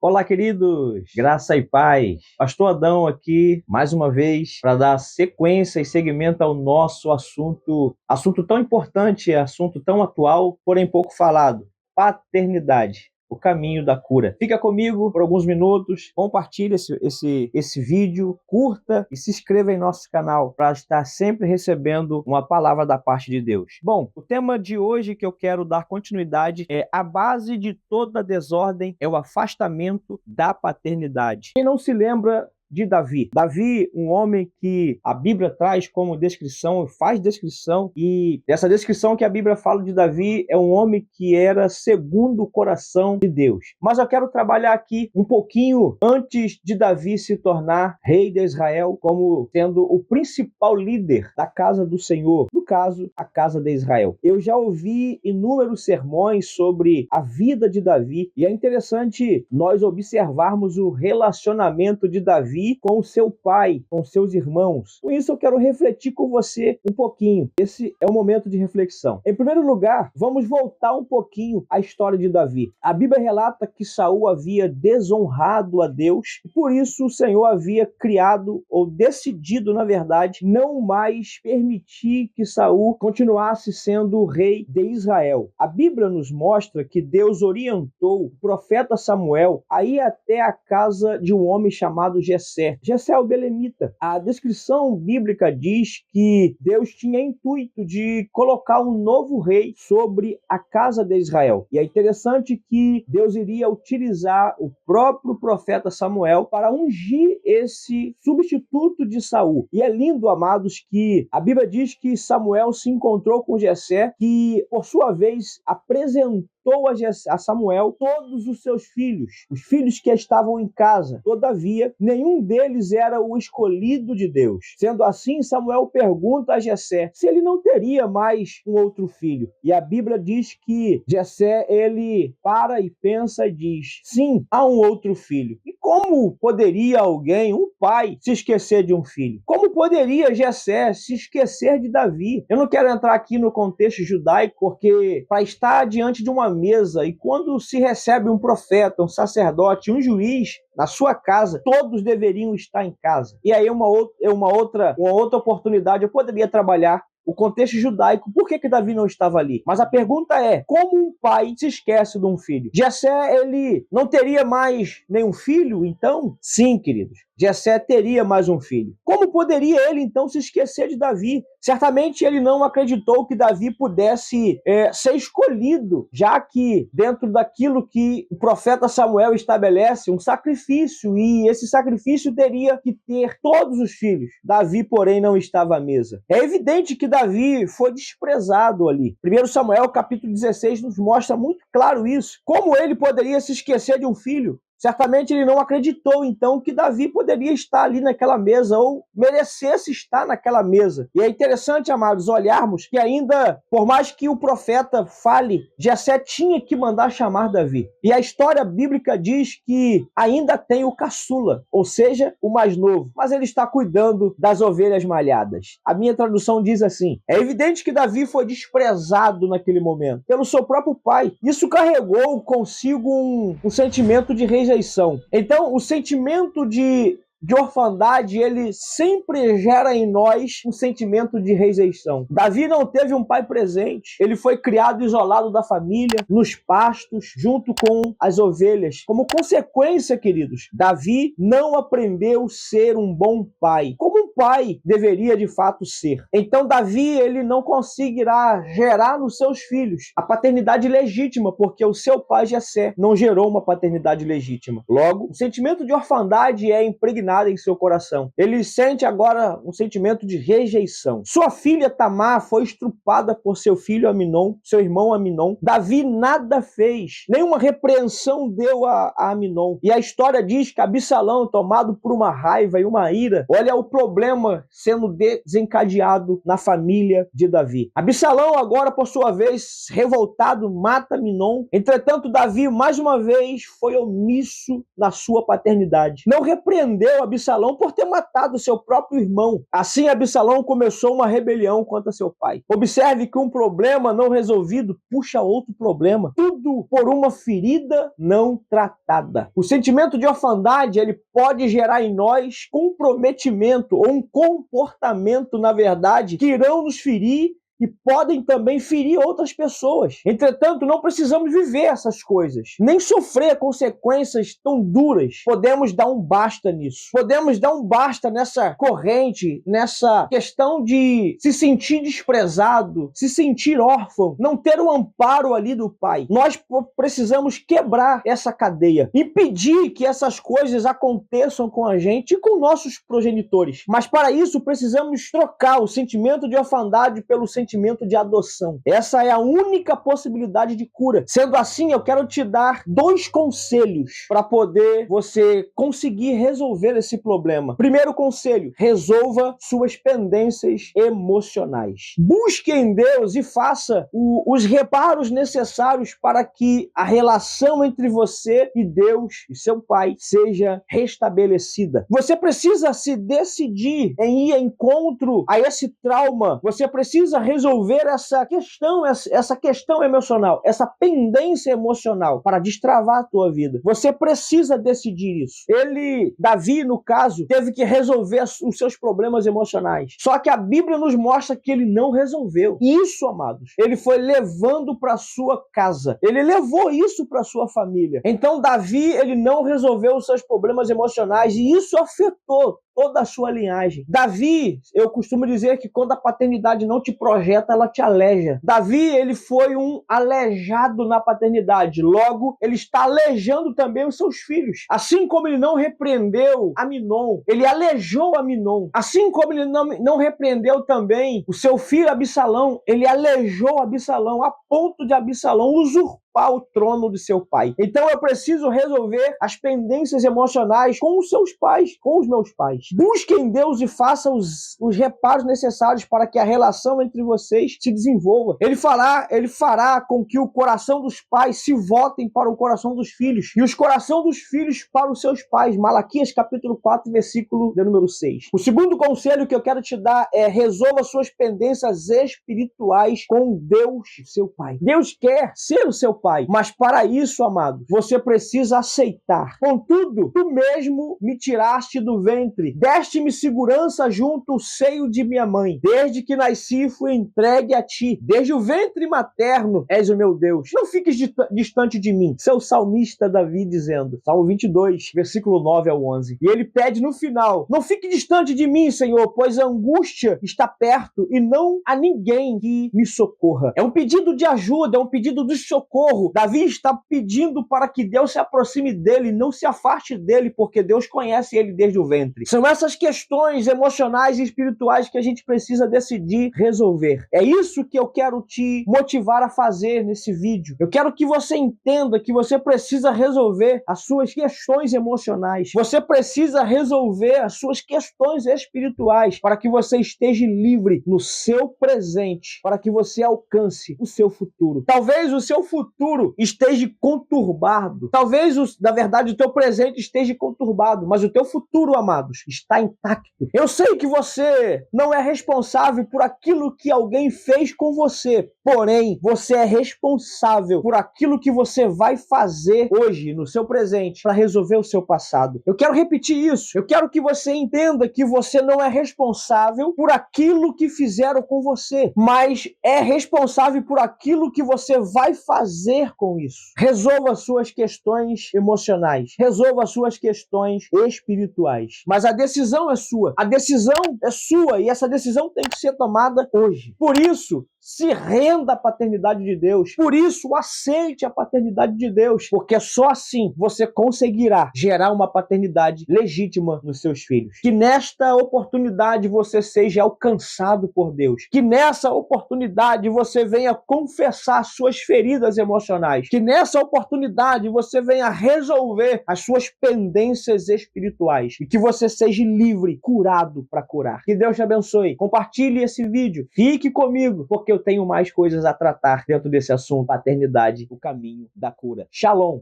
Olá, queridos! Graça e paz. Pastor Adão aqui, mais uma vez, para dar sequência e seguimento ao nosso assunto tão importante, assunto tão atual, porém pouco falado: paternidade. O caminho da cura. Fica comigo por alguns minutos, compartilhe esse vídeo, curta e se inscreva em nosso canal para estar sempre recebendo uma palavra da parte de Deus. Bom, o tema de hoje que eu quero dar continuidade é: a base de toda desordem é o afastamento da paternidade. Quem não se lembra de Davi? Davi, um homem que a Bíblia traz como descrição, faz descrição, e essa descrição que a Bíblia fala de Davi é um homem que era segundo o coração de Deus. Mas eu quero trabalhar aqui um pouquinho antes de Davi se tornar rei de Israel, como sendo o principal líder da casa do Senhor, no caso, a casa de Israel. Eu já ouvi inúmeros sermões sobre a vida de Davi, e é interessante nós observarmos o relacionamento de Davi com o seu pai, com seus irmãos. Com isso eu quero refletir com você um pouquinho. Esse é o momento de reflexão. Em primeiro lugar, vamos voltar um pouquinho à história de Davi. A Bíblia relata que Saul havia desonrado a Deus e por isso o Senhor havia criado, ou decidido, na verdade, não mais permitir que Saul continuasse sendo o rei de Israel. A Bíblia nos mostra que Deus orientou o profeta Samuel a ir até a casa de um homem chamado Jessé. Jessé é o belemita. A descrição bíblica diz que Deus tinha intuito de colocar um novo rei sobre a casa de Israel. E é interessante que Deus iria utilizar o próprio profeta Samuel para ungir esse substituto de Saul. E é lindo, amados, que a Bíblia diz que Samuel se encontrou com Jessé, que por sua vez apresentou a Samuel todos os seus filhos, os filhos que estavam em casa. Todavia, nenhum deles era o escolhido de Deus. Sendo assim, Samuel pergunta a Jessé se ele não teria mais um outro filho. E a Bíblia diz que Jessé, ele para e pensa e diz: sim, há um outro filho. E como poderia alguém, um pai, se esquecer de um filho? Como poderia Jessé se esquecer de Davi? Eu não quero entrar aqui no contexto judaico, porque para estar diante de uma mesa e quando se recebe um profeta, um sacerdote, um juiz na sua casa, todos deveriam estar em casa. E aí uma outra oportunidade eu poderia trabalhar o contexto judaico, por que Davi não estava ali? Mas a pergunta é: como um pai se esquece de um filho? Jessé, ele não teria mais nenhum filho, então? Sim, queridos, Jessé teria mais um filho. Como poderia ele, então, se esquecer de Davi? Certamente ele não acreditou que Davi pudesse ser escolhido, já que dentro daquilo que o profeta Samuel estabelece, um sacrifício, e esse sacrifício teria que ter todos os filhos. Davi, porém, não estava à mesa. É evidente que Davi foi desprezado ali. 1 Samuel, capítulo 16, nos mostra muito claro isso. Como ele poderia se esquecer de um filho? Certamente ele não acreditou, então, que Davi poderia estar ali naquela mesa ou merecesse estar naquela mesa. E é interessante, amados, olharmos que ainda, por mais que o profeta fale, Jessé tinha que mandar chamar Davi. E a história bíblica diz que ainda tem o caçula, ou seja, o mais novo, mas ele está cuidando das ovelhas malhadas. A minha tradução diz assim: é evidente que Davi foi desprezado naquele momento pelo seu próprio pai. Isso carregou consigo um sentimento de rejeição. Então, o sentimento de orfandade, ele sempre gera em nós um sentimento de rejeição. Davi não teve um pai presente. Ele foi criado isolado da família, nos pastos, junto com as ovelhas. Como consequência, queridos, Davi não aprendeu a ser um bom pai, como um pai deveria de fato ser. Então, Davi, ele não conseguirá gerar nos seus filhos a paternidade legítima, porque o seu pai Jessé não gerou uma paternidade legítima. Logo, o sentimento de orfandade é impregnado em seu coração. Ele sente agora um sentimento de rejeição. Sua filha Tamar foi estrupada por seu filho Aminon, seu irmão Aminon. Davi nada fez, nenhuma repreensão deu a Aminon. E a história diz que Absalão, tomado por uma raiva e uma ira, olha o problema sendo desencadeado na família de Davi. Absalão agora, por sua vez, revoltado, mata Aminon. Entretanto, Davi, mais uma vez, foi omisso na sua paternidade. Não repreendeu prendeu Absalão por ter matado seu próprio irmão. Assim, Absalão começou uma rebelião contra seu pai. Observe que um problema não resolvido puxa outro problema. Tudo por uma ferida não tratada. O sentimento de orfandade, ele pode gerar em nós comprometimento ou um comportamento, na verdade, que irão nos ferir e podem também ferir outras pessoas. Entretanto, não precisamos viver essas coisas, nem sofrer consequências tão duras. Podemos dar um basta nisso. Podemos dar um basta nessa corrente, nessa questão de se sentir desprezado, se sentir órfão, não ter o amparo ali do pai. Nós precisamos quebrar essa cadeia, impedir que essas coisas aconteçam com a gente e com nossos progenitores. Mas para isso precisamos trocar o sentimento de orfandade pelo sentimento de adoção. Essa é a única possibilidade de cura. Sendo assim, eu quero te dar 2 conselhos para poder você conseguir resolver esse problema. Primeiro conselho: resolva suas pendências emocionais. Busque em Deus e faça os reparos necessários para que a relação entre você e Deus e seu pai seja restabelecida. Você precisa se decidir em ir ao encontro a esse trauma. Você precisa resolver essa questão emocional, essa pendência emocional para destravar a tua vida. Você precisa decidir isso. Davi, no caso, teve que resolver os seus problemas emocionais. Só que a Bíblia nos mostra que ele não resolveu. Isso, amados, ele foi levando para sua casa. Ele levou isso para sua família. Então, Davi, ele não resolveu os seus problemas emocionais e isso afetou toda a sua linhagem. Davi, eu costumo dizer que quando a paternidade não te projeta, ela te aleja. Davi, ele foi um aleijado na paternidade. Logo, ele está aleijando também os seus filhos. Assim como ele não repreendeu Aminon, ele aleijou Aminon. Assim como ele não repreendeu também o seu filho Absalão, ele aleijou Absalão a ponto de Absalão usurpar o trono de seu pai. Então eu preciso resolver as pendências emocionais com os seus pais, com os meus pais. Busque em Deus e faça os reparos necessários para que a relação entre vocês se desenvolva. Ele fará com que o coração dos pais se voltem para o coração dos filhos e os corações dos filhos para os seus pais. Malaquias capítulo 4, versículo de número 6. O segundo conselho que eu quero te dar é: resolva suas pendências espirituais com Deus, seu pai. Deus quer ser o seu pai. Mas para isso, amado, você precisa aceitar. Contudo, tu mesmo me tiraste do ventre, deste-me segurança junto ao seio de minha mãe. Desde que nasci, fui entregue a ti. Desde o ventre materno, és o meu Deus. Não fiques distante de mim. Seu salmista Davi dizendo, Salmo 22, versículo 9 ao 11. E ele pede no final: não fique distante de mim, Senhor, pois a angústia está perto e não há ninguém que me socorra. É um pedido de ajuda, é um pedido de socorro. Davi está pedindo para que Deus se aproxime dele, não se afaste dele, porque Deus conhece ele desde o ventre. São essas questões emocionais e espirituais que a gente precisa decidir resolver. É isso que eu quero te motivar a fazer nesse vídeo. Eu quero que você entenda que você precisa resolver as suas questões emocionais. Você precisa resolver as suas questões espirituais para que você esteja livre no seu presente, para que você alcance o seu futuro. Talvez o seu futuro esteja conturbado. Talvez, na verdade, o teu presente esteja conturbado, mas o teu futuro, amados, está intacto. Eu sei que você não é responsável por aquilo que alguém fez com você, porém, você é responsável por aquilo que você vai fazer hoje, no seu presente, para resolver o seu passado. Eu quero repetir isso. Eu quero que você entenda que você não é responsável por aquilo que fizeram com você, mas é responsável por aquilo que você vai fazer com isso. Resolva suas questões emocionais. Resolva suas questões espirituais. Mas a decisão é sua. A decisão é sua e essa decisão tem que ser tomada hoje. Por isso, se renda à paternidade de Deus. Por isso, aceite a paternidade de Deus, porque só assim você conseguirá gerar uma paternidade legítima nos seus filhos. Que nesta oportunidade você seja alcançado por Deus. Que nessa oportunidade você venha confessar suas feridas emocionais. Que nessa oportunidade você venha resolver as suas pendências espirituais. E que você seja livre, curado para curar. Que Deus te abençoe. Compartilhe esse vídeo. Fique comigo, porque eu tenho mais coisas a tratar dentro desse assunto, paternidade, o caminho da cura. Shalom!